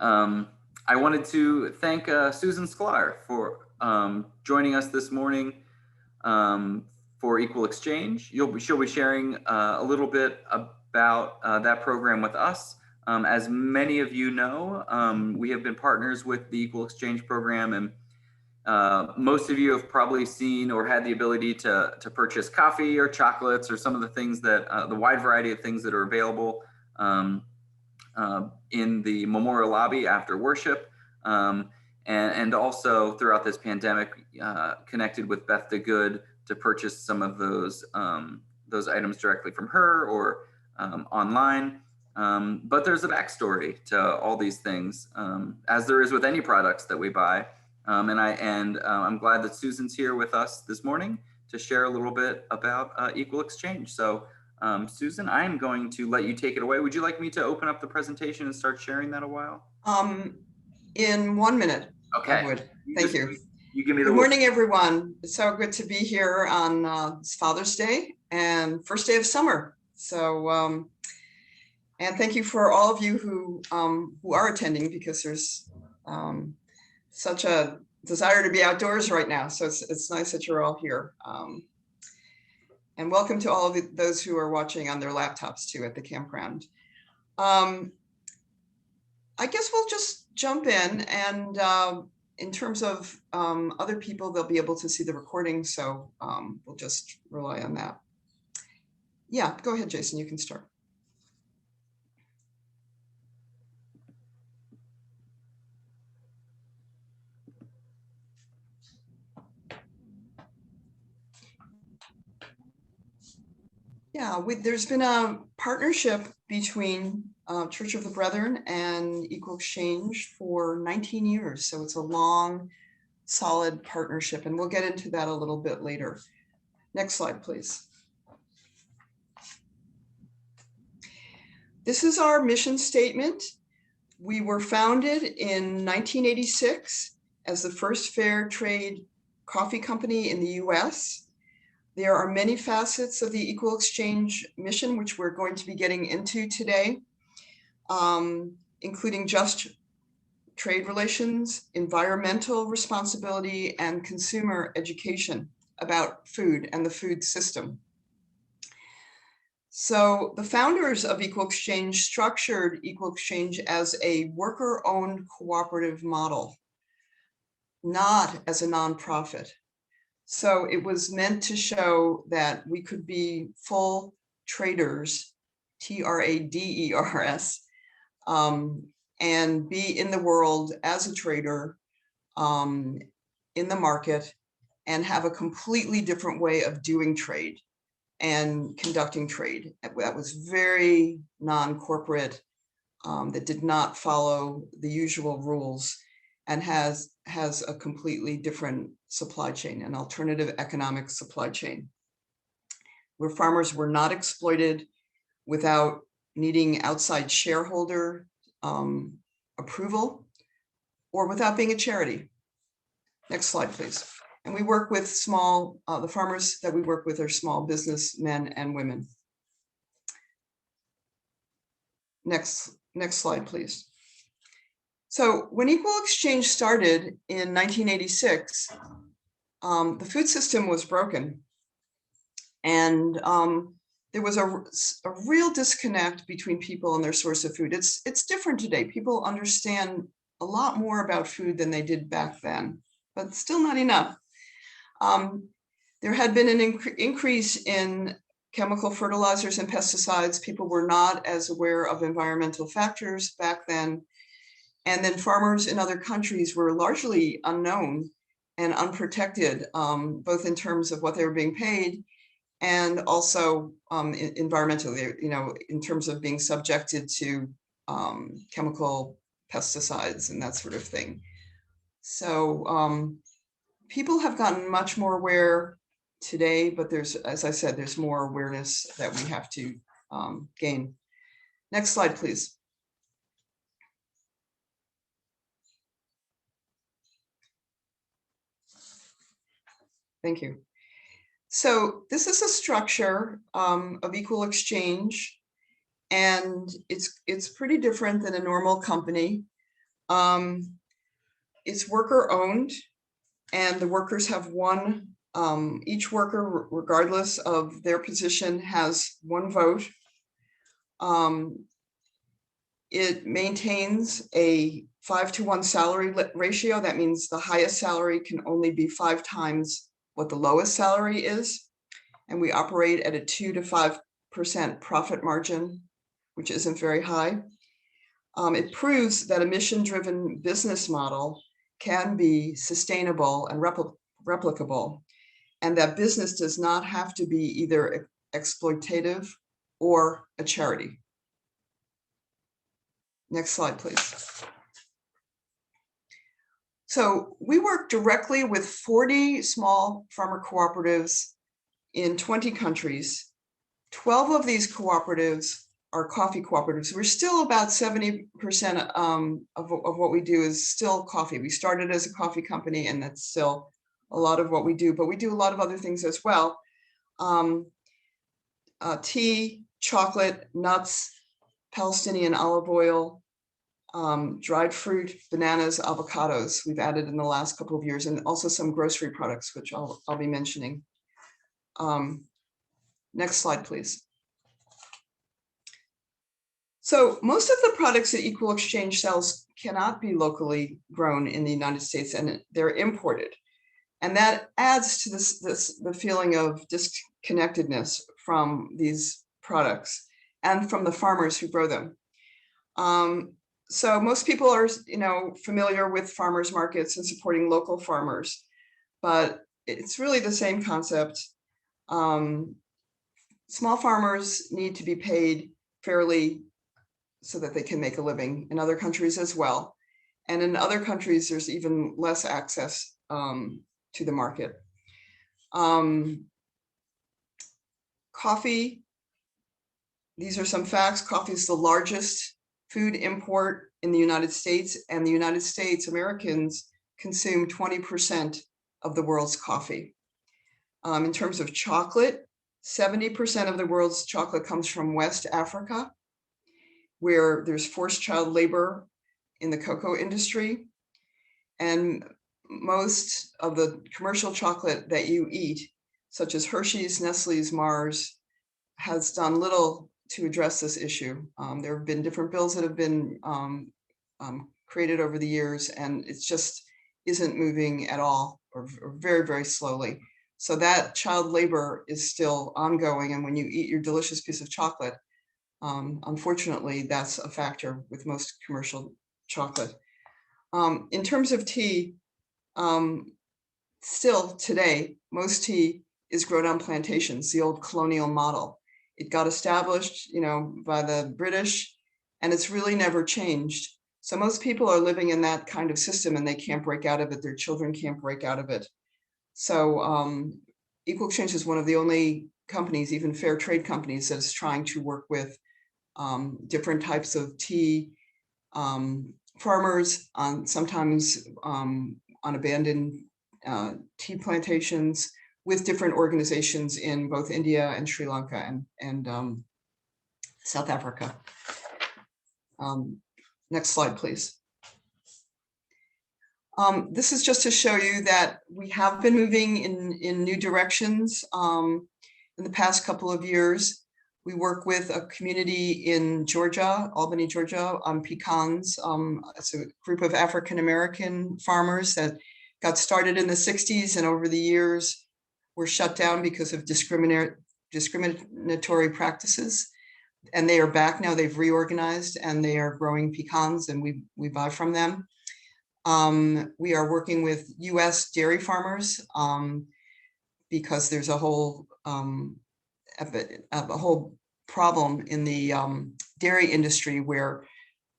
I wanted to thank Susan Sklar for joining us this morning for Equal Exchange. She'll be sharing a little bit about that program with us. As many of you know, we have been partners with the Equal Exchange program, and most of you have probably seen or had the ability to purchase coffee or chocolates or some of the things that, the wide variety of things that are available in the memorial lobby after worship. And also throughout this pandemic, connected with Beth DeGood to purchase some of those items directly from her or online. But there's a backstory to all these things, as there is with any products that we buy. I'm glad that Susan's here with us this morning to share a little bit about Equal Exchange. So Susan, I'm going to let you take it away. Would you like me to open up the presentation and start sharing that a while? In 1 minute. Okay. I would. Thank you. You give me the Good morning, everyone. It's so good to be here on Father's Day and first day of summer. So, and thank you for all of you who are attending, because there's such a desire to be outdoors right now. So it's nice that you're all here. And welcome to all of those who are watching on their laptops too at the campground. I guess we'll just jump in, and in terms of other people, they'll be able to see the recording, so we'll just rely on that. Yeah, go ahead, Jason, you can start. Yeah, there's been a partnership between Church of the Brethren and Equal Exchange for 19 years. So it's a long, solid partnership, and we'll get into that a little bit later. Next slide, please. This is our mission statement. We were founded in 1986 as the first fair trade coffee company in the US. There are many facets of the Equal Exchange mission, which we're going to be getting into today, including just trade relations, environmental responsibility, and consumer education about food and the food system. So the founders of Equal Exchange structured Equal Exchange as a worker-owned cooperative model, not as a nonprofit. So it was meant to show that we could be full traders, T-R-A-D-E-R-S, and be in the world as a trader in the market, and have a completely different way of doing trade and conducting trade. That was very non-corporate, that did not follow the usual rules, and has a completely different supply chain, an alternative economic supply chain, where farmers were not exploited without needing outside shareholder approval, or without being a charity. Next slide, please. And we work with small, the farmers that we work with are small business men and women. Next slide, please. So when Equal Exchange started in 1986, the food system was broken, and there was a real disconnect between people and their source of food. It's different today. People understand a lot more about food than they did back then, but still not enough. There had been an increase in chemical fertilizers and pesticides. People were not as aware of environmental factors back then. And then farmers in other countries were largely unknown and unprotected, both in terms of what they were being paid, and also environmentally, in terms of being subjected to chemical pesticides and that sort of thing. So people have gotten much more aware today, but there's, as I said, there's more awareness that we have to gain. Next slide, please. Thank you. So this is a structure of Equal Exchange, and it's pretty different than a normal company. It's worker owned, and the workers have one, each worker, regardless of their position, has one vote. It maintains a 5-to-1 salary ratio. That means the highest salary can only be 5 times what the lowest salary is. And we operate at a 2 to 5% profit margin, which isn't very high. It proves that a mission-driven business model can be sustainable and replicable, and that business does not have to be either exploitative or a charity. Next slide, please. So we work directly with 40 small farmer cooperatives in 20 countries. 12 of these cooperatives are coffee cooperatives. We're still about 70% of what we do is still coffee. We started as a coffee company, and that's still a lot of what we do, but we do a lot of other things as well. Tea, chocolate, nuts, Palestinian olive oil, dried fruit, bananas, avocados we've added in the last couple of years, and also some grocery products, which I'll be mentioning. Next slide, please. So most of the products that Equal Exchange sells cannot be locally grown in the United States, and they're imported. And that adds to the feeling of disconnectedness from these products and from the farmers who grow them. So most people are, familiar with farmers markets and supporting local farmers, but it's really the same concept. Small farmers need to be paid fairly so that they can make a living in other countries as well. And in other countries, there's even less access to the market. Coffee, these are some facts. Coffee is the largest food import in the United States, and the United States, Americans consume 20% of the world's coffee. In terms of chocolate, 70% of the world's chocolate comes from West Africa, where there's forced child labor in the cocoa industry. And most of the commercial chocolate that you eat, such as Hershey's, Nestle's, Mars, has done little to address this issue. There have been different bills that have been created over the years, and it just isn't moving at all, or very, very slowly. So that child labor is still ongoing. And when you eat your delicious piece of chocolate, unfortunately, that's a factor with most commercial chocolate. In terms of tea, still today, most tea is grown on plantations, the old colonial model. It got established, by the British, and it's really never changed. So most people are living in that kind of system, and they can't break out of it. Their children can't break out of it. So Equal Exchange is one of the only companies, even fair trade companies, that is trying to work with different types of tea farmers, sometimes on abandoned tea plantations, with different organizations in both India and Sri Lanka and South Africa. Next slide, please. This is just to show you that we have been moving in new directions in the past couple of years. We work with a community in Georgia, Albany, Georgia, on pecans. It's a group of African-American farmers that got started in the 60s, and over the years were shut down because of discriminatory practices. And they are back now. They've reorganized, and they are growing pecans, and we buy from them. We are working with US dairy farmers because there's a whole problem in the dairy industry where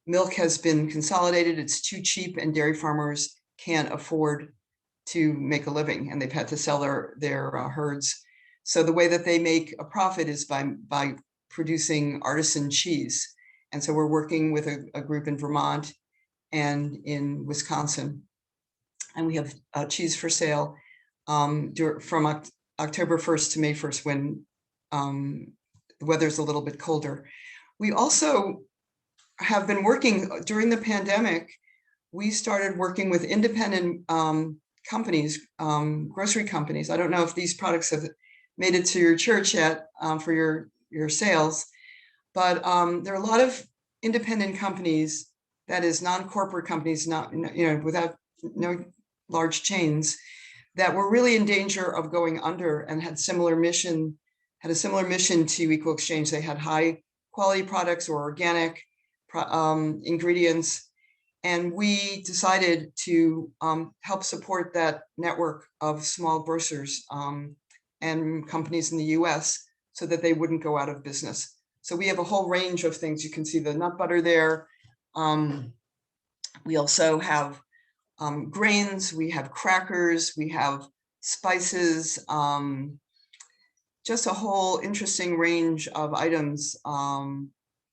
milk has been consolidated. It's too cheap, and dairy farmers can't afford to make a living, and they've had to sell their herds. So the way that they make a profit is by producing artisan cheese. And so we're working with a group in Vermont and in Wisconsin, and we have cheese for sale from October 1st to May 1st, when the weather's a little bit colder. We also have been working during the pandemic. we started working with independent companies, grocery companies. I don't know if these products have made it to your church yet for your sales, but there are a lot of independent companies, that is non-corporate companies, not, without no large chains, that were really in danger of going under and had a similar mission to Equal Exchange. They had high quality products or organic ingredients. And we decided to help support that network of small grocers and companies in the US so that they wouldn't go out of business. So we have a whole range of things. You can see the nut butter there. We also have grains, we have crackers, we have spices, just a whole interesting range of items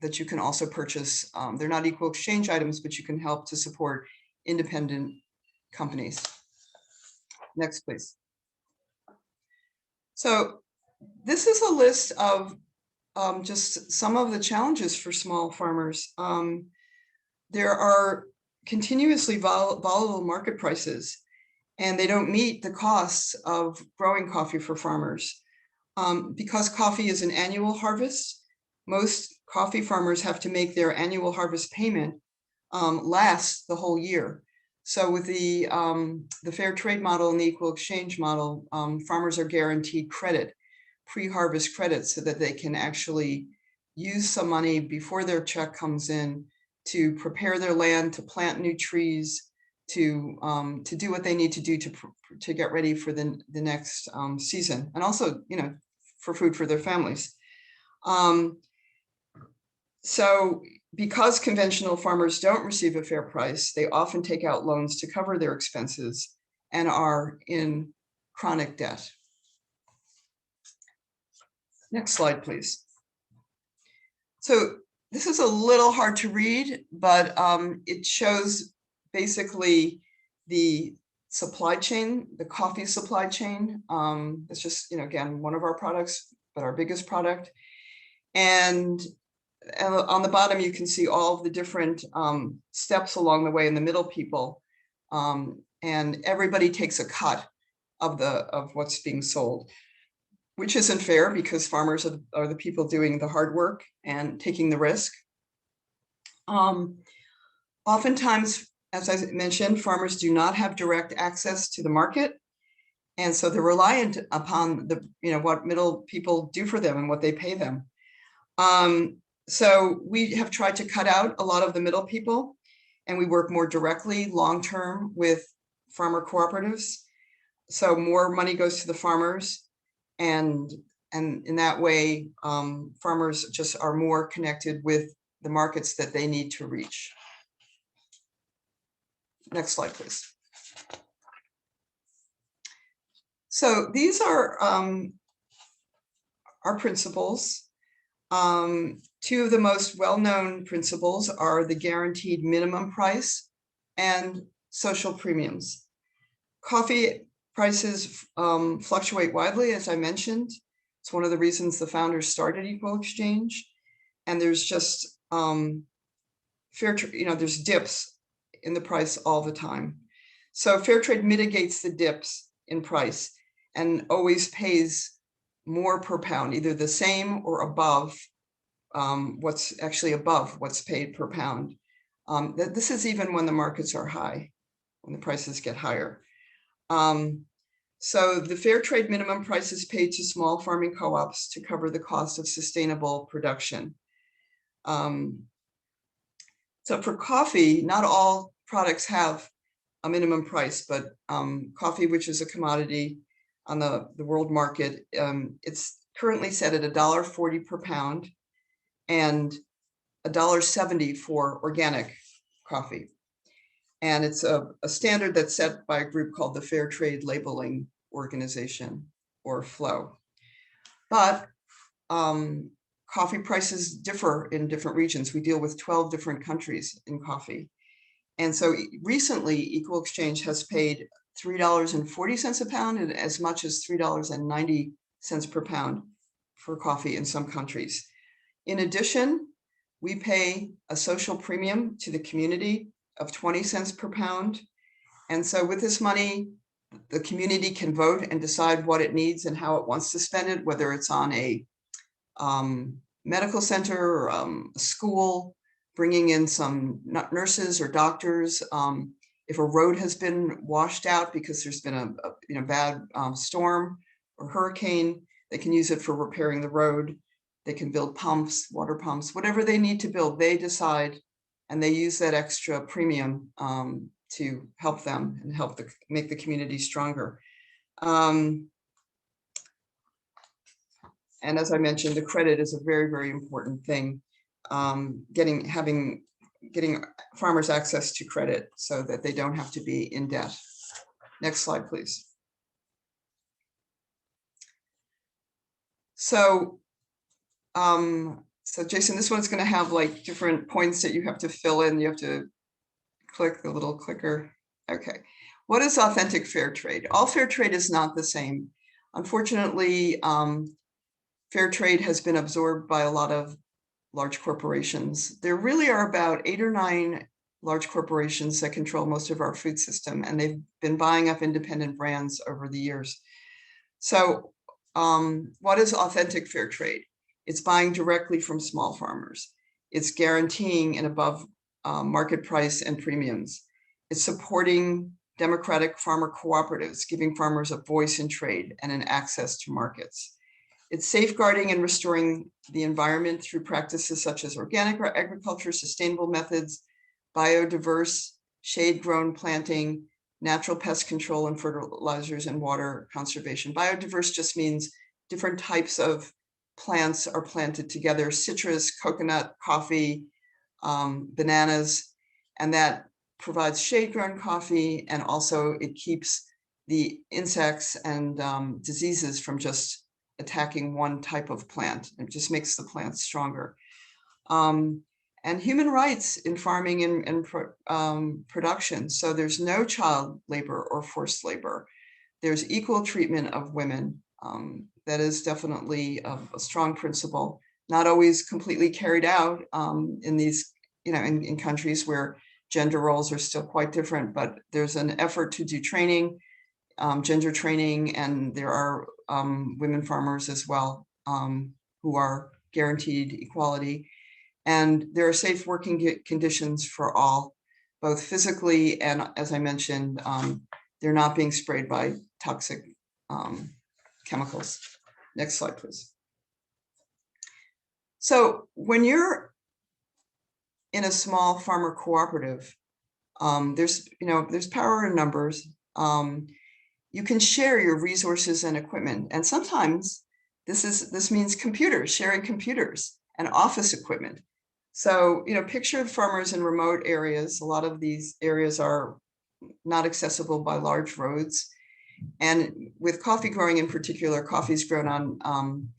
that you can also purchase. They're not Equal Exchange items, but you can help to support independent companies. Next, please. So this is a list of just some of the challenges for small farmers. There are continuously volatile market prices, and they don't meet the costs of growing coffee for farmers. Because coffee is an annual harvest, most coffee farmers have to make their annual harvest payment last the whole year. So with the fair trade model and the Equal Exchange model, farmers are guaranteed credit, pre-harvest credit, so that they can actually use some money before their check comes in to prepare their land, to plant new trees, to do what they need to do to get ready for the next season, and also, for food for their families. So because conventional farmers don't receive a fair price, they often take out loans to cover their expenses and are in chronic debt. Next slide, please. So this is a little hard to read, but it shows basically the supply chain, the coffee supply chain. It's just, again, one of our products, but our biggest product. And on the bottom, you can see all of the different steps along the way, in the middle people. And everybody takes a cut of what's being sold, which isn't fair because farmers are the people doing the hard work and taking the risk. Oftentimes, as I mentioned, farmers do not have direct access to the market. And so they're reliant upon what middle people do for them and what they pay them. So we have tried to cut out a lot of the middle people, and we work more directly long-term with farmer cooperatives. So more money goes to the farmers, and in that way, farmers just are more connected with the markets that they need to reach. Next slide, please. So these are our principles. Two of the most well-known principles are the guaranteed minimum price and social premiums. Coffee prices fluctuate widely, as I mentioned. It's one of the reasons the founders started Equal Exchange. And there's just there's dips in the price all the time. So fair trade mitigates the dips in price and always pays more per pound, either the same or above what's actually above what's paid per pound. This is even when the markets are high, when the prices get higher. So the fair trade minimum price is paid to small farming co-ops to cover the cost of sustainable production. So for coffee, not all products have a minimum price, but coffee, which is a commodity on the world market, it's currently set at $1.40 per pound and $1.70 for organic coffee. And it's a standard that's set by a group called the Fair Trade Labeling Organization, or FLO. But coffee prices differ in different regions. We deal with 12 different countries in coffee. And so recently, Equal Exchange has paid $3.40 a pound and as much as $3.90 per pound for coffee in some countries. In addition, we pay a social premium to the community of 20 cents per pound. And so with this money, the community can vote and decide what it needs and how it wants to spend it, whether it's on a medical center or a school, bringing in some nurses or doctors. If a road has been washed out because there's been a bad storm or hurricane, they can use it for repairing the road. They can build pumps, water pumps, whatever they need to build, they decide, and they use that extra premium to help them and help make the community stronger. And as I mentioned, the credit is a very, very important thing. Getting farmers access to credit so that they don't have to be in debt. Next slide, please. So Jason, this one's going to have like different points that you have to fill in. You have to click the little clicker. Okay. What is authentic fair trade? All fair trade is not the same. Unfortunately, fair trade has been absorbed by a lot of large corporations. There really are about 8 or 9 large corporations that control most of our food system, and they've been buying up independent brands over the years. So what is authentic fair trade? It's buying directly from small farmers. It's guaranteeing an above market price and premiums. It's supporting democratic farmer cooperatives, giving farmers a voice in trade and an access to markets. It's safeguarding and restoring the environment through practices such as organic agriculture, sustainable methods, biodiverse, shade-grown planting, natural pest control and fertilizers, and water conservation. Biodiverse just means different types of plants are planted together: citrus, coconut, coffee, bananas, and that provides shade-grown coffee, and also it keeps the insects and diseases from just attacking one type of plant. It just makes the plant stronger. And human rights in farming and production. So there's no child labor or forced labor. There's equal treatment of women. That is definitely a strong principle, not always completely carried out in these, in countries where gender roles are still quite different, but there's an effort to do training, gender training, and there are women farmers as well who are guaranteed equality. And there are safe working conditions for all, both physically and, as I mentioned, they're not being sprayed by toxic chemicals. Next slide, please. So when you're in a small farmer cooperative, there's power in numbers. You can share your resources and equipment, and sometimes this means computers, sharing computers and office equipment. So, picture farmers in remote areas. A lot of these areas are not accessible by large roads. And with coffee growing in particular, coffee is grown on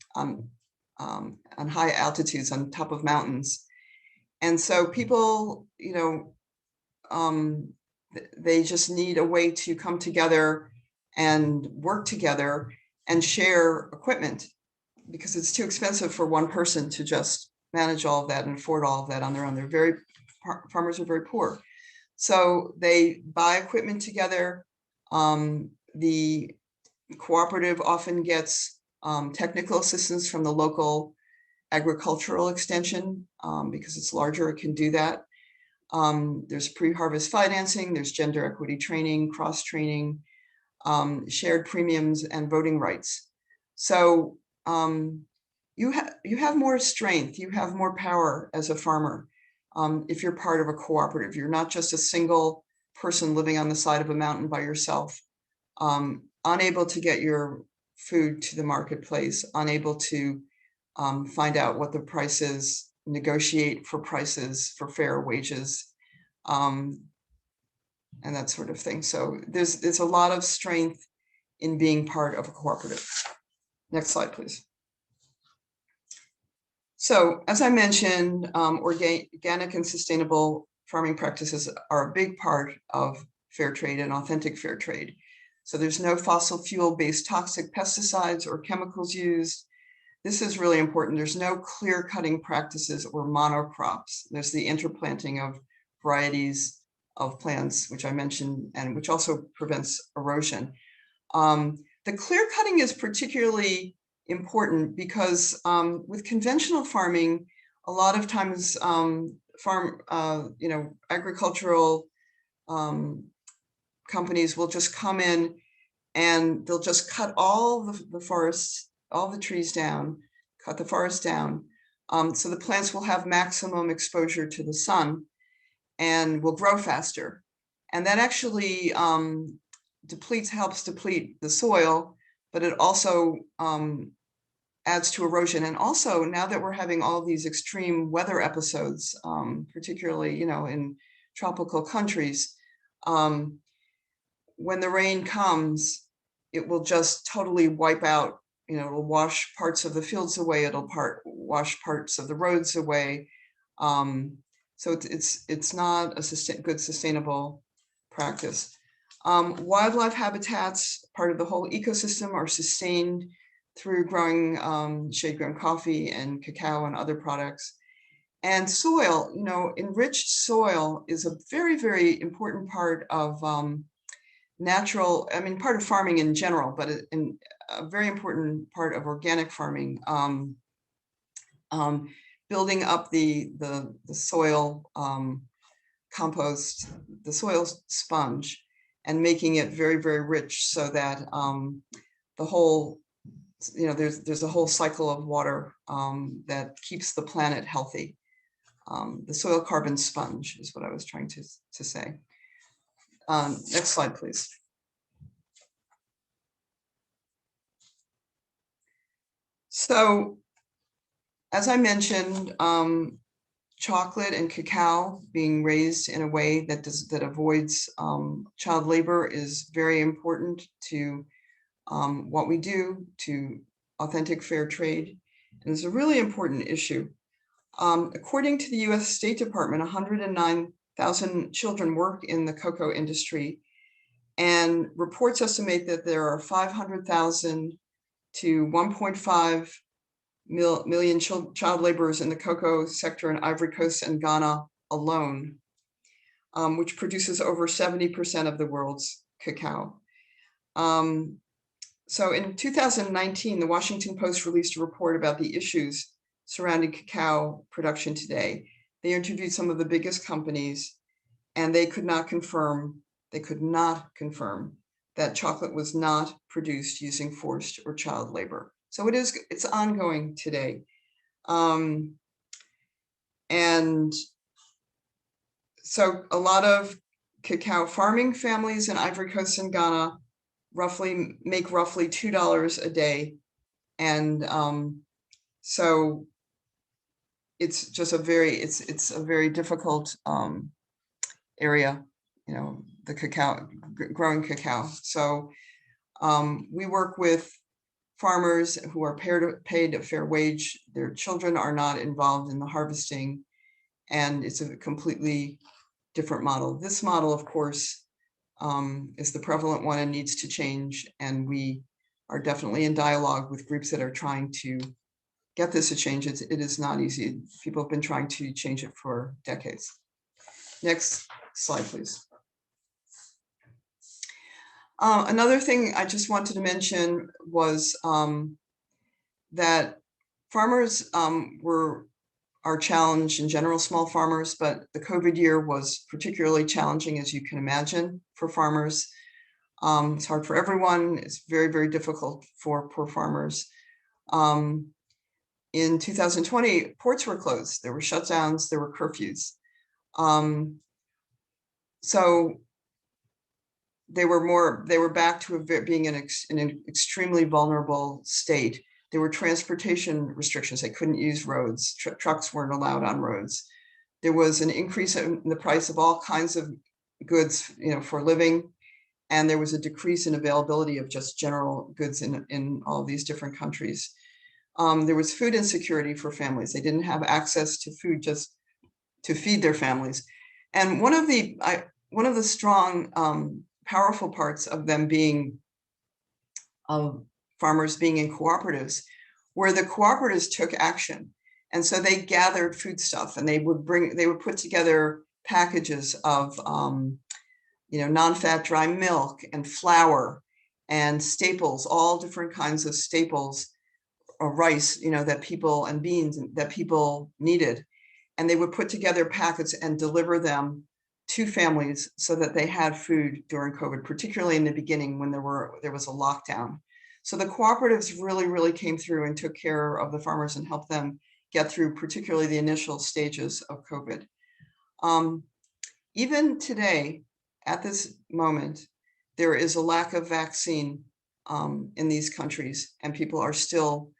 high altitudes, on top of mountains. And so people, they just need a way to come together and work together and share equipment, because it's too expensive for one person to just manage all of that and afford all of that on their own. Farmers are very poor. So they buy equipment together. The cooperative often gets technical assistance from the local agricultural extension because it's larger, it can do that. There's pre-harvest financing, there's gender equity training, cross-training, shared premiums, and voting rights. So you have more strength, you have more power as a farmer if you're part of a cooperative. You're not just a single person living on the side of a mountain by yourself, unable to get your food to the marketplace, unable to find out what the price is, negotiate for prices, for fair wages, and that sort of thing. So there's a lot of strength in being part of a cooperative. Next slide, please. So as I mentioned, organic and sustainable farming practices are a big part of fair trade and authentic fair trade. So there's no fossil fuel-based toxic pesticides or chemicals used. This is really important. There's no clear-cutting practices or monocrops. There's the interplanting of varieties of plants, which I mentioned, and which also prevents erosion. The clear cutting is particularly important because with conventional farming, a lot of times agricultural companies will just come in and they'll just cut all the forests, all the trees down, cut the forest down. So the plants will have maximum exposure to the sun and will grow faster. And that actually helps deplete the soil, but it also adds to erosion. And also, now that we're having all these extreme weather episodes, particularly, in tropical countries, when the rain comes, it will just totally wipe out, it'll wash parts of the fields away, it'll wash parts of the roads away. So it's not a good sustainable practice. Wildlife habitats, part of the whole ecosystem, are sustained through growing shade-grown coffee and cacao and other products. And soil, enriched soil is a very, very important part of part of farming in general, but a very important part of organic farming. Building up the soil compost, the soil sponge, and making it very, very rich, so that the whole, there's a whole cycle of water that keeps the planet healthy. The soil carbon sponge is what I was trying to say. Next slide, please. So, as I mentioned, chocolate and cacao being raised in a way that avoids child labor is very important to what we do, to authentic fair trade. And it's a really important issue. According to the US State Department, 109,000 children work in the cocoa industry, and reports estimate that there are 500,000 to 1.5 million child laborers in the cocoa sector in Ivory Coast and Ghana alone, which produces over 70% of the world's cacao. So in 2019, the Washington Post released a report about the issues surrounding cacao production today. They interviewed some of the biggest companies, and they could not confirm that chocolate was not produced using forced or child labor. So it's ongoing today. And so a lot of cacao farming families in Ivory Coast and Ghana make roughly $2 a day. And so it's just it's a very difficult area, the cacao, growing cacao. So we work with farmers who are paid a fair wage. Their children are not involved in the harvesting, and it's a completely different model. This model, of course, is the prevalent one and needs to change. And we are definitely in dialogue with groups that are trying to get this to change. It is not easy. People have been trying to change it for decades. Next slide, please. Another thing I just wanted to mention was that farmers are challenged in general, small farmers, but the COVID year was particularly challenging, as you can imagine, for farmers. It's hard for everyone. It's very, very difficult for poor farmers. In 2020, ports were closed. There were shutdowns, there were curfews. So they were back to being in an extremely vulnerable state. There were transportation restrictions. They couldn't use roads. Trucks weren't allowed on roads. There was an increase in the price of all kinds of goods, for living. And there was a decrease in availability of just general goods in all these different countries. There was food insecurity for families. They didn't have access to food just to feed their families. And one of the strong, powerful parts of them being, of farmers being in cooperatives, where the cooperatives took action. And so they gathered foodstuff, and they would put together packages of non-fat dry milk and flour and staples, all different kinds of staples, or rice, that people, and beans that people needed. And they would put together packets and deliver them to families so that they had food during COVID, particularly in the beginning when there was a lockdown. So the cooperatives really came through and took care of the farmers and helped them get through particularly the initial stages of COVID. Even today, at this moment, there is a lack of vaccine in these countries, and people are still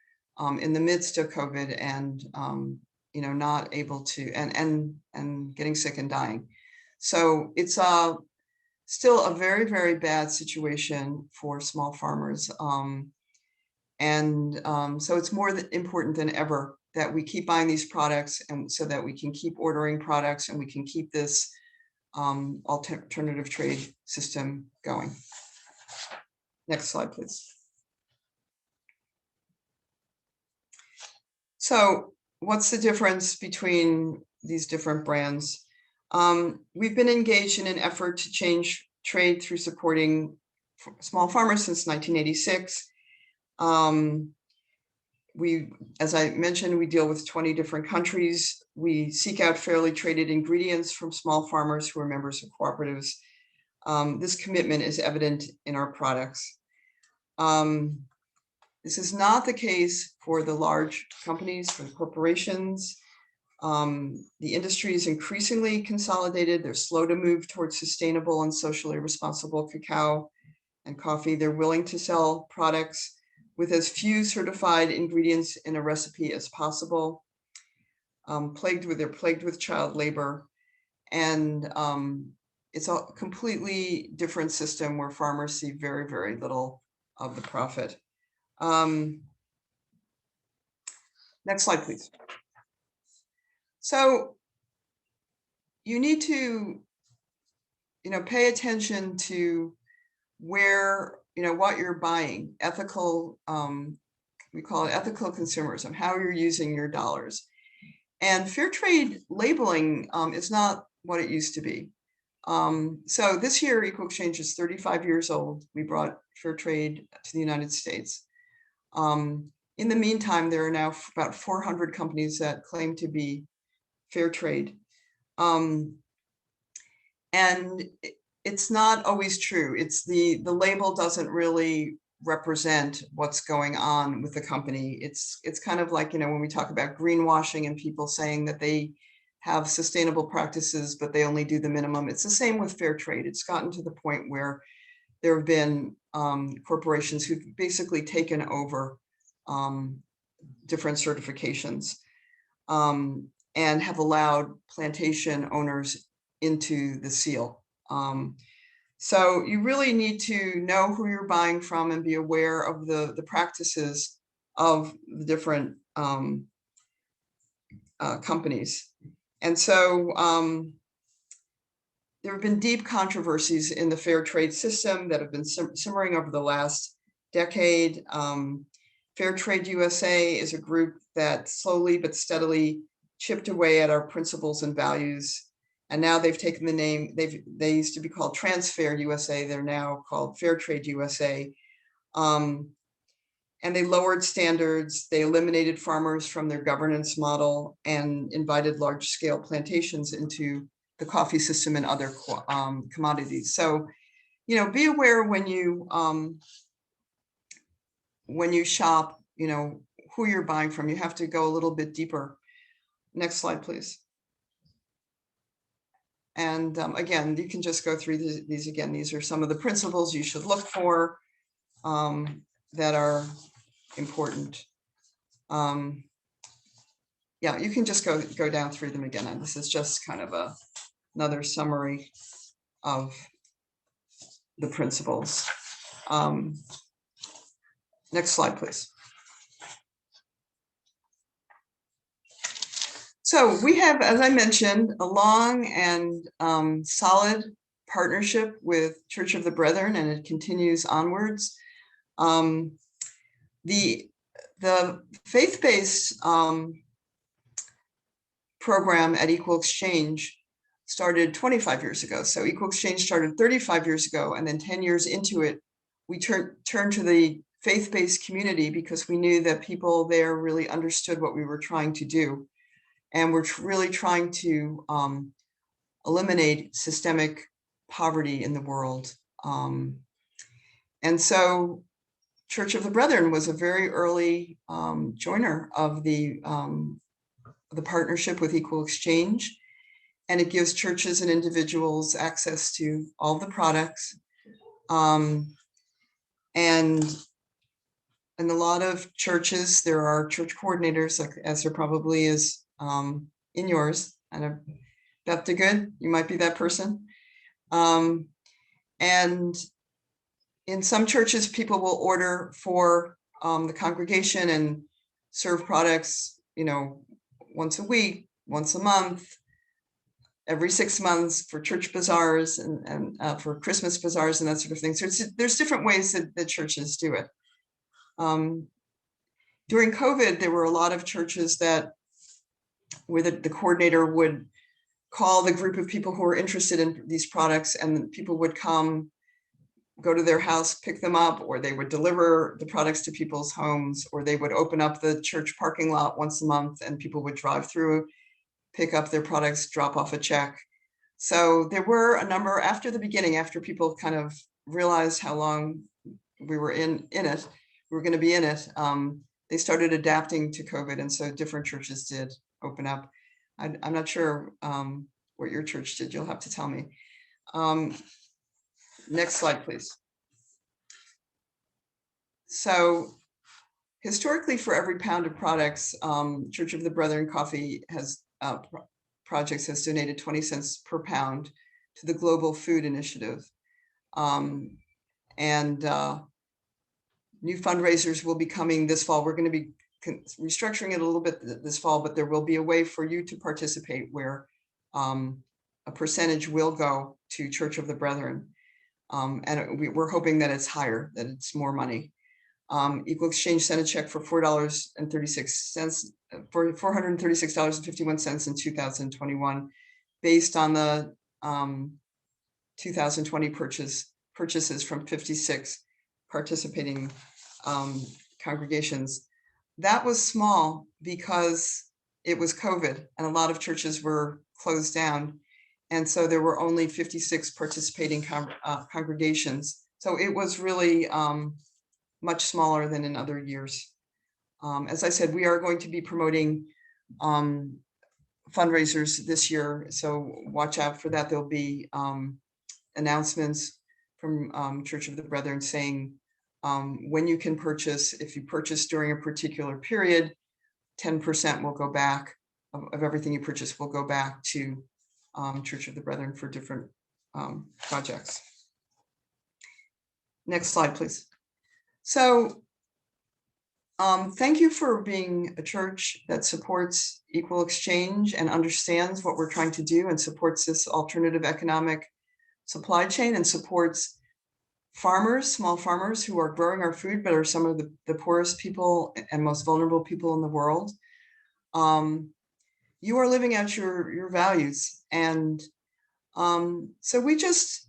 in the midst of COVID and not able to, and getting sick and dying. So it's still a very bad situation for small farmers. So it's more important than ever that we keep buying these products, and so that we can keep ordering products and we can keep this alternative trade system going. Next slide, please. So what's the difference between these different brands? We've been engaged in an effort to change trade through supporting small farmers since 1986. As I mentioned, we deal with 20 different countries. We seek out fairly traded ingredients from small farmers who are members of cooperatives. This commitment is evident in our products. This is not the case for the large companies, for the corporations. The industry is increasingly consolidated. They're slow to move towards sustainable and socially responsible cacao and coffee. They're willing to sell products with as few certified ingredients in a recipe as possible. They're plagued with child labor, and it's a completely different system where farmers see very little of the profit. Next slide, please. So you need to, pay attention to where, what you're buying. Ethical, we call it ethical consumerism, how you're using your dollars. And fair trade labeling is not what it used to be. So this year, Equal Exchange is 35 years old. We brought fair trade to the United States. In the meantime, there are now about 400 companies that claim to be fair trade. And it's not always true. It's the label doesn't really represent what's going on with the company. It's kind of like, when we talk about greenwashing and people saying that they have sustainable practices, but they only do the minimum. It's the same with fair trade. It's gotten to the point where there have been corporations who've basically taken over different certifications and have allowed plantation owners into the seal. So you really need to know who you're buying from and be aware of the practices of the different companies. And so there have been deep controversies in the fair trade system that have been simmering over the last decade. Fair Trade USA is a group that slowly but steadily chipped away at our principles and values. And now they've taken the name, they used to be called Transfair USA. They're now called Fair Trade USA. And they lowered standards. They eliminated farmers from their governance model and invited large scale plantations into the coffee system and other commodities. So, be aware when you shop, who you're buying from. You have to go a little bit deeper. Next slide, please. And again, you can just go through these again. These are some of the principles you should look for that are important. Yeah, you can just go down through them again. And this is just kind of another summary of the principles. Next slide, please. So we have, as I mentioned, a long and solid partnership with Church of the Brethren, and it continues onwards. The faith-based program at Equal Exchange started 25 years ago. So Equal Exchange started 35 years ago, and then 10 years into it, we turned to the faith-based community because we knew that people there really understood what we were trying to do. And we're really trying to eliminate systemic poverty in the world. And so Church of the Brethren was a very early joiner of the partnership with Equal Exchange. And it gives churches and individuals access to all the products. And in a lot of churches, there are church coordinators, like, as there probably is in yours. And Beth DeGood, you might be that person. And in some churches, people will order for the congregation and serve products, once a week, once a month, every 6 months, for church bazaars and for Christmas bazaars and that sort of thing. So there's different ways that churches do it. During COVID, there were a lot of churches where the coordinator would call the group of people who were interested in these products, and people would come, go to their house, pick them up, or they would deliver the products to people's homes, or they would open up the church parking lot once a month and people would drive through, pick up their products, drop off a check. So there were a number after the beginning, after people kind of realized how long we were in it, we were going to be in it. They started adapting to COVID. And so different churches did open up. I'm not sure what your church did. You'll have to tell me. Next slide, please. So historically, for every pound of products, Church of the Brethren Coffee Projects has donated 20 cents per pound to the Global Food Initiative. And new fundraisers will be coming this fall. We're going to be restructuring it a little bit this fall, but there will be a way for you to participate where a percentage will go to Church of the Brethren. And we're hoping that it's higher, that it's more money. Equal Exchange sent a check for $4.36 for $436.51 in 2021, based on the 2020 purchases from 56 participating congregations. That was small because it was COVID and a lot of churches were closed down. And so there were only 56 participating congregations. So it was really much smaller than in other years. As I said, we are going to be promoting fundraisers this year. So watch out for that. There'll be announcements from Church of the Brethren saying when you can purchase. If you purchase during a particular period, 10% will go back of everything you purchase will go back to Church of the Brethren for different projects. Next slide, please. So thank you for being a church that supports Equal Exchange and understands what we're trying to do and supports this alternative economic supply chain and supports farmers, small farmers who are growing our food, but are some of the poorest people and most vulnerable people in the world. You are living out your values. And so we just,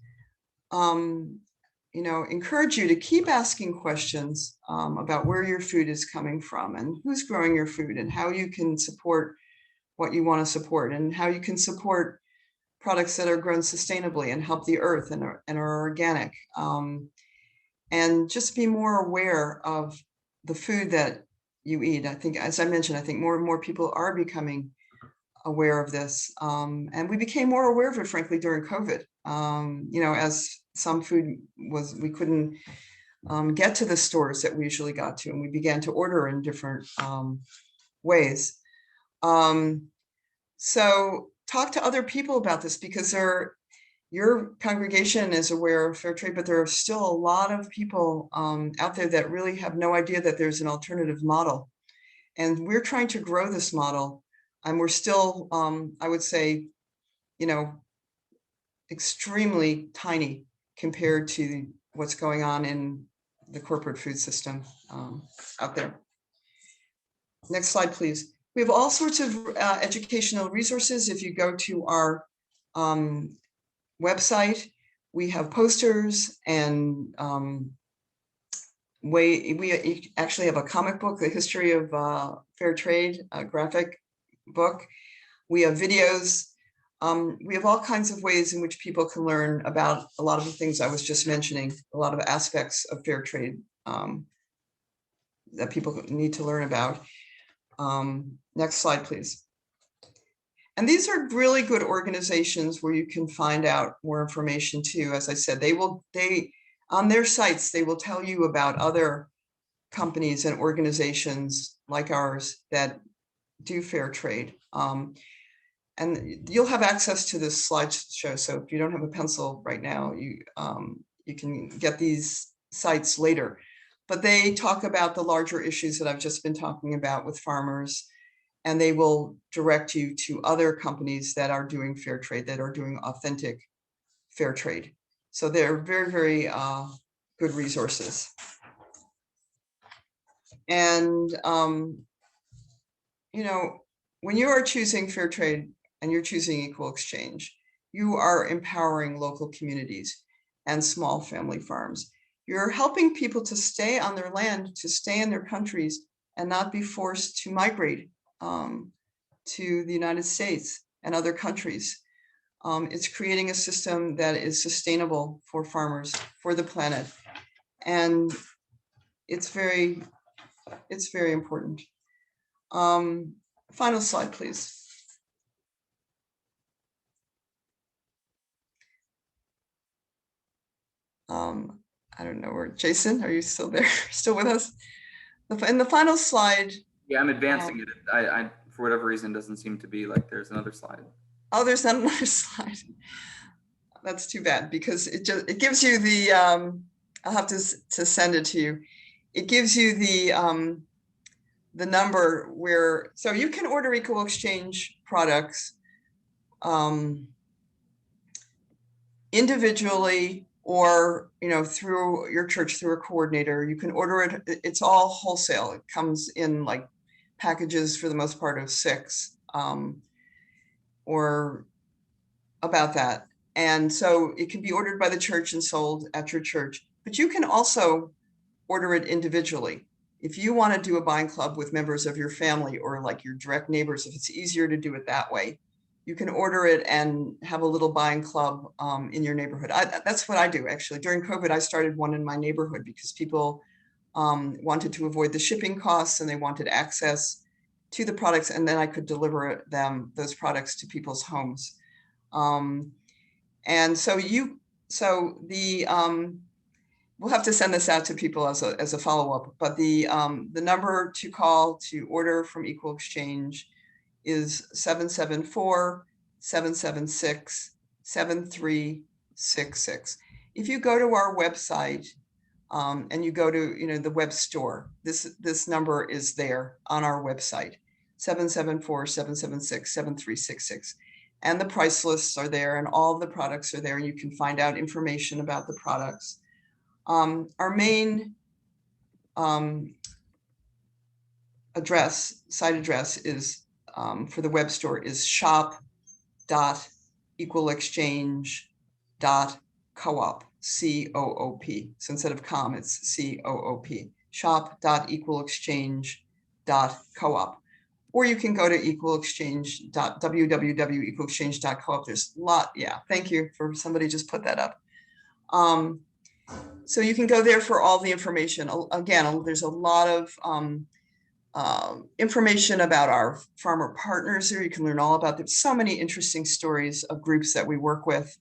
encourage you to keep asking questions about where your food is coming from and who's growing your food and how you can support what you want to support and how you can support products that are grown sustainably and help the earth and are organic. And just be more aware of the food that you eat. I think, as I mentioned, I think more and more people are becoming aware of this. And we became more aware of it, frankly, during COVID. As some food we couldn't get to the stores that we usually got to, and we began to order in different ways. So talk to other people about this, because your congregation is aware of fair trade, but there are still a lot of people out there that really have no idea that there's an alternative model. And we're trying to grow this model. And we're still, I would say, extremely tiny compared to what's going on in the corporate food system out there. Next slide, please. We have all sorts of educational resources. If you go to our website. We have posters and we actually have a comic book, The History of Fair Trade, a graphic book. We have videos. We have all kinds of ways in which people can learn about a lot of the things I was just mentioning, a lot of aspects of fair trade that people need to learn about. Next slide, please. And these are really good organizations where you can find out more information too. As I said, they on their sites, they will tell you about other companies and organizations like ours that do fair trade. And you'll have access to this slideshow. So if you don't have a pencil right now, you can get these sites later. But they talk about the larger issues that I've just been talking about with farmers, and they will direct you to other companies that are doing fair trade, that are doing authentic fair trade. So they're very, very good resources. And, you know, when you are choosing fair trade and you're choosing equal exchange, you are empowering local communities and small family farms. You're helping people to stay on their land, to stay in their countries, and not be forced to migrate to the United States and other countries. It's creating a system that is sustainable for farmers, for the planet, and it's very important. Final slide, please. I don't know where, Jason, are you still there? Still with us? In the final slide. Yeah, I'm advancing it. I for whatever reason, doesn't seem to be like there's another slide. Oh, there's not another slide. That's too bad, because it gives you the, I'll have to send it to you. It gives you the number where, so you can order equal exchange products individually, or through your church, through a coordinator. You can order it. It's all wholesale. It comes in like packages for the most part of 6 or about that. And so it can be ordered by the church and sold at your church, but you can also order it individually. If you want to do a buying club with members of your family or like your direct neighbors, if it's easier to do it that way, you can order it and have a little buying club in your neighborhood. That's what I do, actually. During COVID, I started one in my neighborhood because people wanted to avoid the shipping costs and they wanted access to the products, and then I could deliver those products to people's homes. And so we'll have to send this out to people as a follow-up, but the number to call to order from Equal Exchange is 774-776-7366. If you go to our website and you go to the web store, this number is there on our website, 774-776-7366. And the price lists are there, and all of the products are there, and you can find out information about the products. Our main site address is for the web store is shop.equalexchange.coop, C-O-O-P. So instead of com, it's C-O-O-P. Shop.equalexchange.coop. Or you can go to www.equalexchange.coop. There's a lot. Yeah, thank you for somebody just put that up. So you can go there for all the information. Again, there's a lot of information about our farmer partners there. You can learn all about them. So many interesting stories of groups that we work with.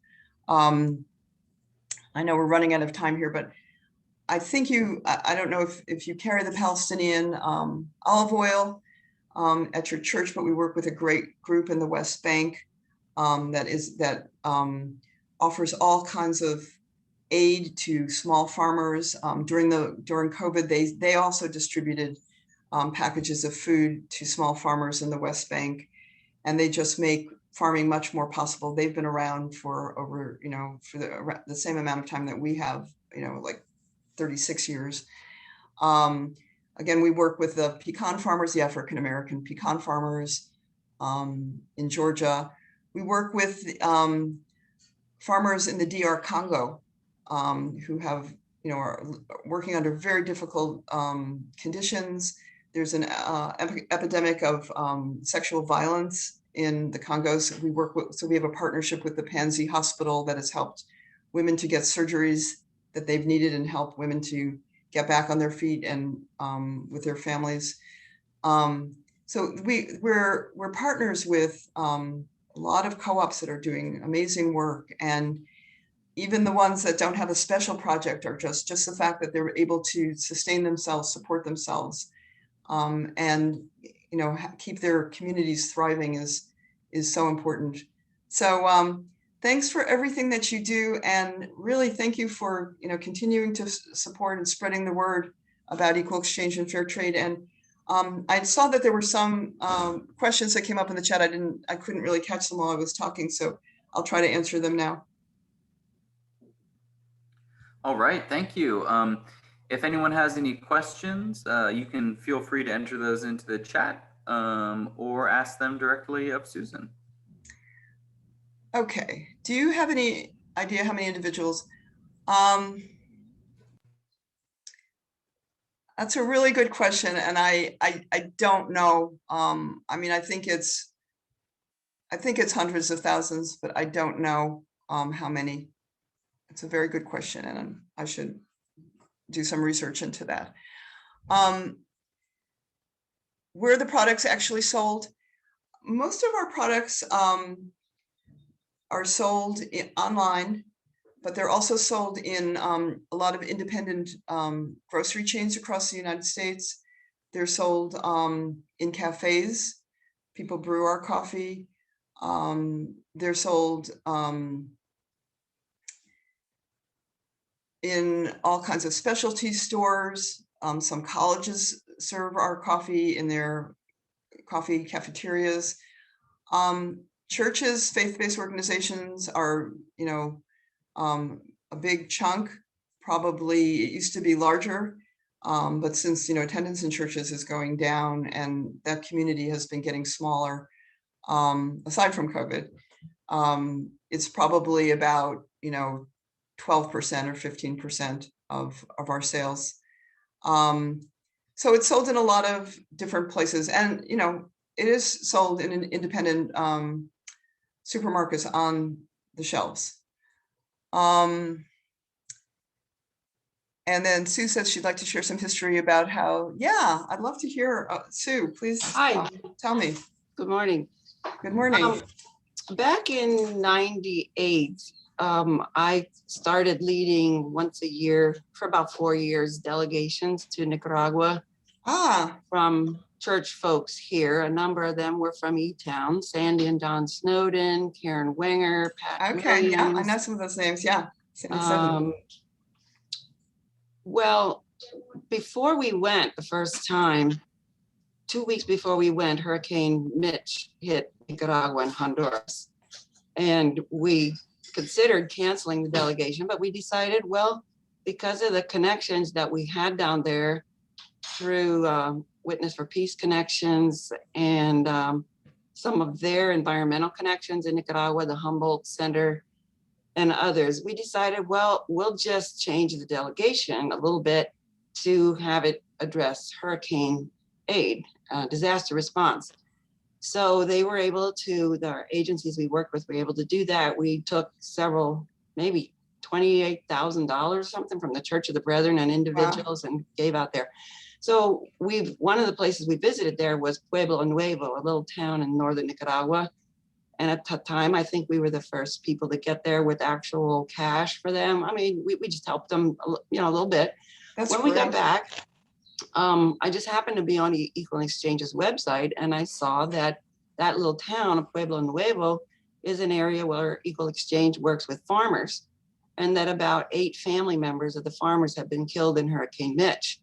I know we're running out of time here, but I think I don't know if you carry the Palestinian olive oil at your church, but we work with a great group in the West Bank that offers all kinds of aid to small farmers. During COVID, they also distributed packages of food to small farmers in the West Bank, and they just make farming much more possible. They've been around for over, for the same amount of time that we have, like 36 years. Again, we work with the pecan farmers, the African-American pecan farmers in Georgia. We work with farmers in the DR Congo who have, are working under very difficult conditions. There's an epidemic of sexual violence in the Congos. So we have a partnership with the Pansy Hospital that has helped women to get surgeries that they've needed and help women to get back on their feet and with their families. So we're partners with a lot of co-ops that are doing amazing work, and even the ones that don't have a special project are just the fact that they're able to sustain themselves, support themselves, and keep their communities thriving is so important. So thanks for everything that you do, and really thank you for continuing to support and spreading the word about equal exchange and fair trade. And I saw that there were some questions that came up in the chat. I couldn't really catch them while I was talking, so I'll try to answer them now. All right, thank you. If anyone has any questions, you can feel free to enter those into the chat or ask them directly of Susan. Okay, do you have any idea how many individuals? That's a really good question, and I don't know. I mean, I think it's hundreds of thousands, but I don't know how many. It's a very good question, and I should do some research into that. Where the products actually sold, most of our products are sold online, but they're also sold in a lot of independent grocery chains across the United States. They're sold in cafes. People brew our coffee. They're sold in all kinds of specialty stores. Some colleges serve our coffee in their coffee cafeterias. Churches, faith-based organizations are, a big chunk. Probably it used to be larger, but since attendance in churches is going down and that community has been getting smaller, aside from COVID, it's probably about 12% or 15% of our sales. So it's sold in a lot of different places, and it is sold in an independent supermarkets on the shelves. And then Sue says she'd like to share some history about how, yeah, I'd love to hear. Sue, please. Hi. Tell me. Good morning. Good morning. Back in '98, I started leading once a year for about 4 years delegations to Nicaragua from church folks here. A number of them were from E-Town: Sandy and Don Snowden, Karen Wenger, Pat Williams. Yeah, I know some of those names. Yeah. Well, before we went the first time, 2 weeks before we went, Hurricane Mitch hit Nicaragua and Honduras. And we considered canceling the delegation, but we decided, well, because of the connections that we had down there through Witness for Peace connections and some of their environmental connections in Nicaragua, the Humboldt Center and others, we decided, well, we'll just change the delegation a little bit to have it address hurricane aid, disaster response. So they were able to, the agencies we worked with were able to do that. We took several, maybe $28,000 something from the Church of the Brethren and individuals and gave out there. So one of the places we visited there was Pueblo Nuevo, a little town in northern Nicaragua. And at the time, I think we were the first people to get there with actual cash for them. I mean, we just helped them, a little bit. That's when great. We got back, I just happened to be on the Equal Exchange's website, and I saw that little town of Pueblo Nuevo is an area where Equal Exchange works with farmers, and that about 8 family members of the farmers have been killed in Hurricane Mitch.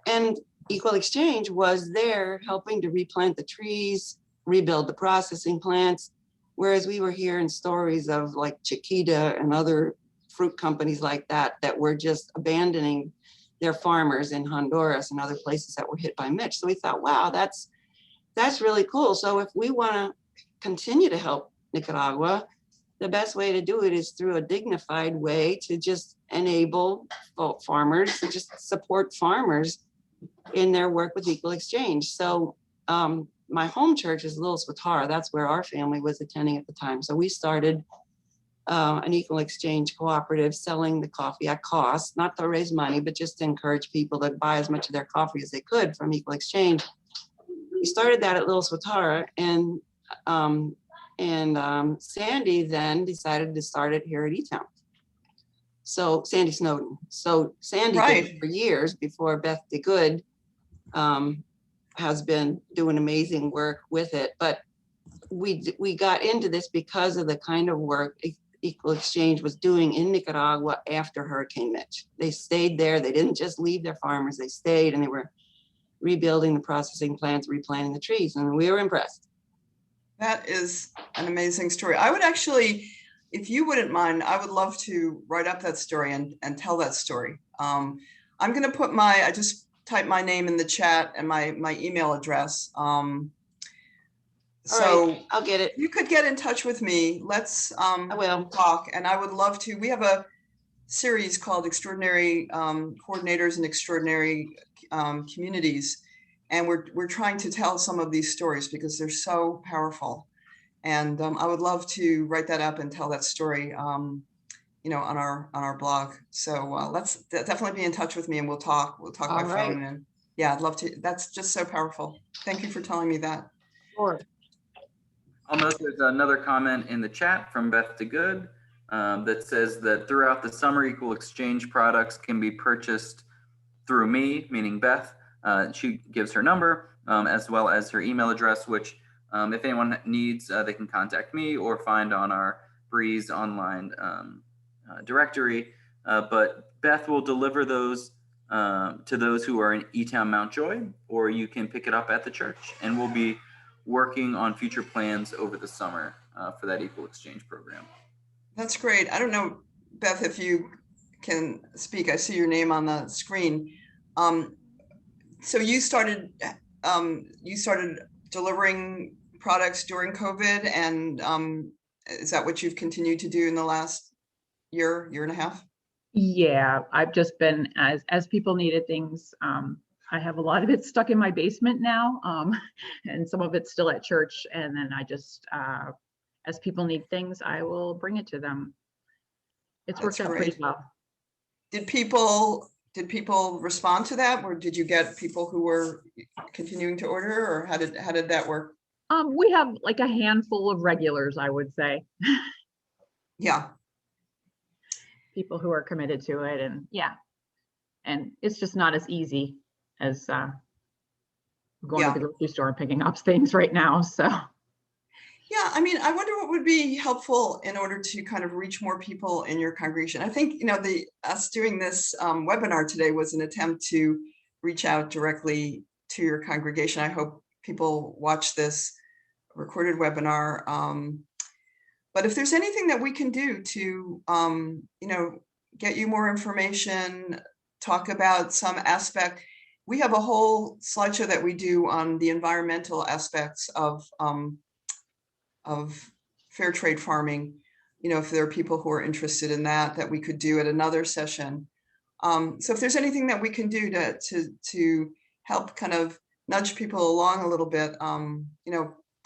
And Equal Exchange was there helping to replant the trees, rebuild the processing plants, whereas we were hearing stories of like Chiquita and other fruit companies like that were just abandoning their farmers in Honduras and other places that were hit by Mitch. So we thought, wow, that's really cool. So if we want to continue to help Nicaragua, the best way to do it is through a dignified way to just enable farmers, to just support farmers in their work with Equal Exchange. So my home church is Little Swatara. That's where our family was attending at the time. So we started an Equal Exchange cooperative selling the coffee at cost, not to raise money, but just to encourage people to buy as much of their coffee as they could from Equal Exchange. We started that at Little Swatara, and Sandy then decided to start it here at E-Town. So Sandy Snowden. So Sandy did it for years before Beth DeGood has been doing amazing work with it. But we got into this because of the kind of work Equal Exchange was doing in Nicaragua after Hurricane Mitch. They stayed there. They didn't just leave their farmers. They stayed, and they were rebuilding the processing plants, replanting the trees, and we were impressed. That is an amazing story. I would actually, if you wouldn't mind, I would love to write up that story and tell that story. I'm going to put I just typed my name in the chat and my email address. So right, I'll get it. You could get in touch with me. Let's I will talk. And I would love to. We have a series called Extraordinary Coordinators and Extraordinary Communities. And we're trying to tell some of these stories because they're so powerful. And I would love to write that up and tell that story, on our blog. So let's definitely be in touch with me, and we'll talk. We'll talk by phone. And yeah, I'd love to. That's just so powerful. Thank you for telling me that. Sure. I'll note there's another comment in the chat from Beth DeGood that says that throughout the summer, Equal Exchange products can be purchased through me, meaning Beth. She gives her number as well as her email address, which if anyone needs, they can contact me or find on our Breeze online directory. But Beth will deliver those to those who are in E-Town Mountjoy, or you can pick it up at the church. And we'll be working on future plans over the summer for that Equal Exchange program. That's great. I don't know, Beth, if you can speak. I see your name on the screen. So you started delivering products during COVID, and is that what you've continued to do in the last year and a half? Yeah, I've just been as people needed things. I have a lot of it stuck in my basement now, and some of it's still at church. And then I just, as people need things, I will bring it to them. It's worked out pretty well. Did people respond to that, or did you get people who were continuing to order, or how did that work? We have like a handful of regulars, I would say. Yeah. People who are committed to it, and yeah, and it's just not as easy as going to the grocery store and picking up things right now. So yeah, I mean, I wonder what would be helpful in order to kind of reach more people in your congregation. I think, us doing this webinar today was an attempt to reach out directly to your congregation. I hope people watch this recorded webinar. But if there's anything that we can do to, get you more information, talk about some aspect, we have a whole slideshow that we do on the environmental aspects of fair trade farming. If there are people who are interested in that we could do at another session. So if there's anything that we can do to help kind of nudge people along a little bit,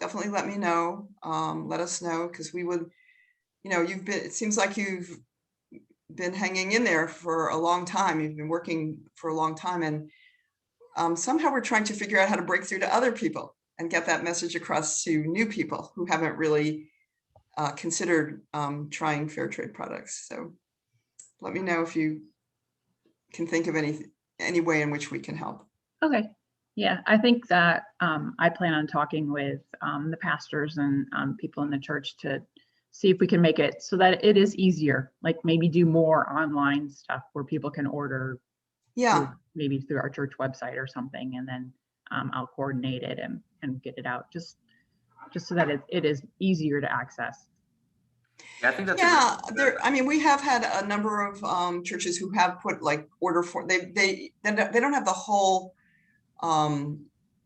definitely let me know. Let us know, because we would, it seems like you've been hanging in there for a long time. You've been working for a long time, and somehow we're trying to figure out how to break through to other people and get that message across to new people who haven't really considered trying fair trade products. So let me know if you can think of any way in which we can help. Okay. Yeah, I think that I plan on talking with the pastors and people in the church to see if we can make it so that it is easier, like maybe do more online stuff where people can order. Yeah. Maybe through our church website or something, and then I'll coordinate it and get it out just so that it is easier to access. Yeah, I think that's we have had a number of churches who have put like order for they don't have the whole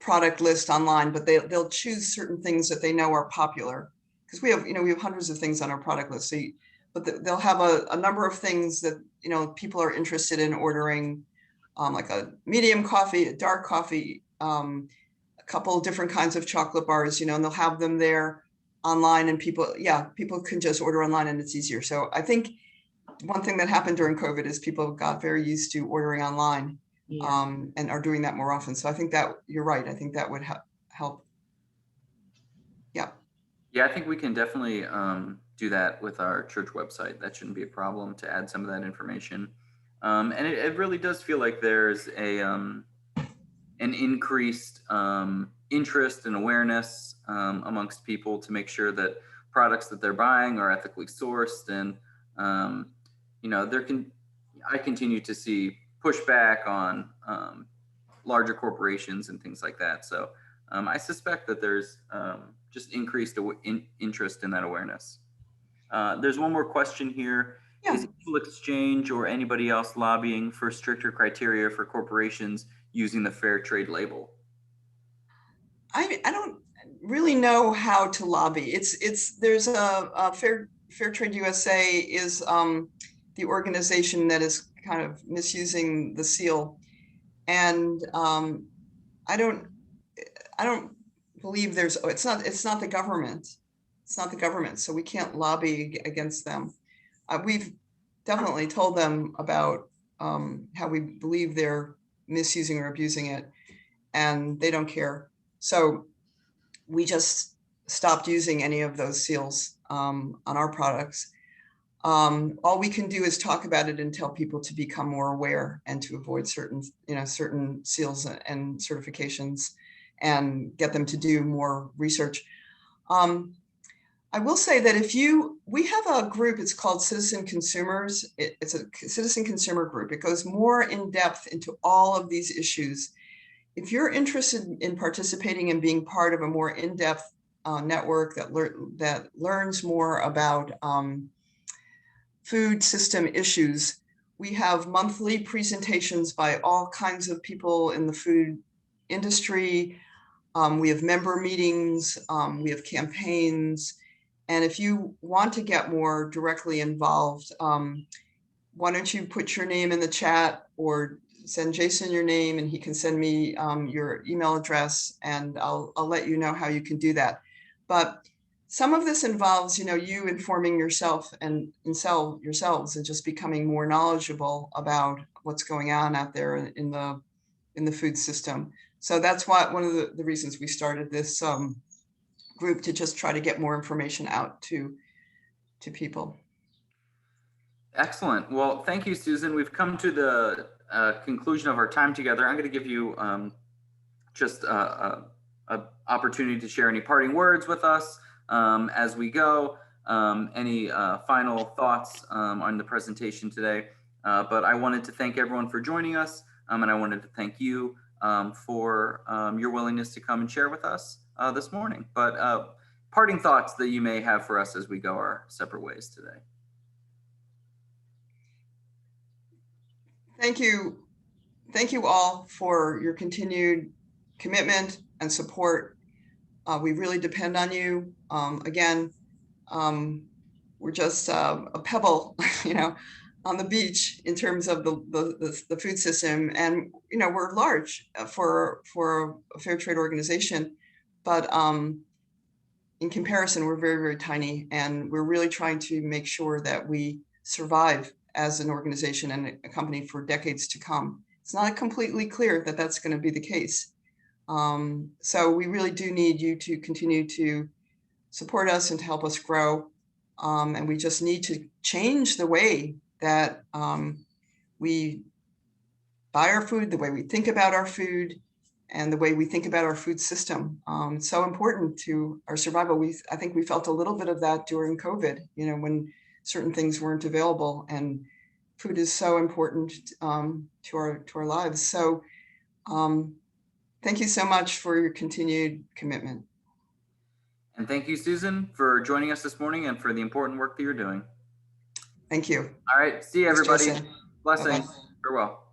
product list online, but they'll choose certain things that they know are popular, because we have hundreds of things on our product list. So, they'll have a number of things that, people are interested in ordering, like a medium coffee, a dark coffee, a couple of different kinds of chocolate bars, and they'll have them there online, and people can just order online and it's easier. So I think one thing that happened during COVID is people got very used to ordering online, Yeah. and are doing that more often. So I think that you're right. I think that would help. Yeah. Yeah, I think we can definitely do that with our church website. That shouldn't be a problem to add some of that information. And it really does feel like there's an increased interest and awareness amongst people to make sure that products that they're buying are ethically sourced. And, I continue to see pushback on larger corporations and things like that. So I suspect that there's just increased interest in that awareness. There's one more question here. Yeah. Is Equal Exchange or anybody else lobbying for stricter criteria for corporations using the fair trade label? I don't really know how to lobby. There's a Fair Trade USA is the organization that is kind of misusing the seal, and I don't believe it's not the government. It's not the government, so we can't lobby against them. We've definitely told them about how we believe they're misusing or abusing it, and they don't care. So we just stopped using any of those seals on our products. All we can do is talk about it and tell people to become more aware and to avoid certain seals and certifications, and get them to do more research. I will say that we have a group, it's called Citizen Consumers. It's a citizen consumer group. It goes more in depth into all of these issues. If you're interested in participating and being part of a more in-depth network that learns more about food system issues, we have monthly presentations by all kinds of people in the food industry. We have member meetings, we have campaigns. And if you want to get more directly involved, why don't you put your name in the chat, or send Jason your name and he can send me your email address, and I'll let you know how you can do that. But some of this involves, you informing yourself and yourselves and just becoming more knowledgeable about what's going on out there in the food system. So that's one of the reasons we started this group, to just try to get more information out to people. Excellent. Well, thank you, Susan. We've come to the conclusion of our time together. I'm going to give you just an opportunity to share any parting words with us as we go. Any final thoughts on the presentation today? But I wanted to thank everyone for joining us, and I wanted to thank you for your willingness to come and share with us this morning. But parting thoughts that you may have for us as we go our separate ways today. Thank you. Thank you all for your continued commitment and support. We really depend on you. Again, we're just a pebble, on the beach in terms of the food system. And, we're large for a fair trade organization, but in comparison, we're very, very tiny. And we're really trying to make sure that we survive as an organization and a company for decades to come. It's not completely clear that that's going to be the case. So we really do need you to continue to support us and to help us grow. And we just need to change the way that we buy our food, the way we think about our food, and the way we think about our food system. It's so important to our survival. I think we felt a little bit of that during COVID, when certain things weren't available, and food is so important to our lives. So thank you so much for your continued commitment. And thank you, Susan, for joining us this morning and for the important work that you're doing. Thank you. All right. See you, everybody. Jason. Blessings. Bye-bye. Farewell.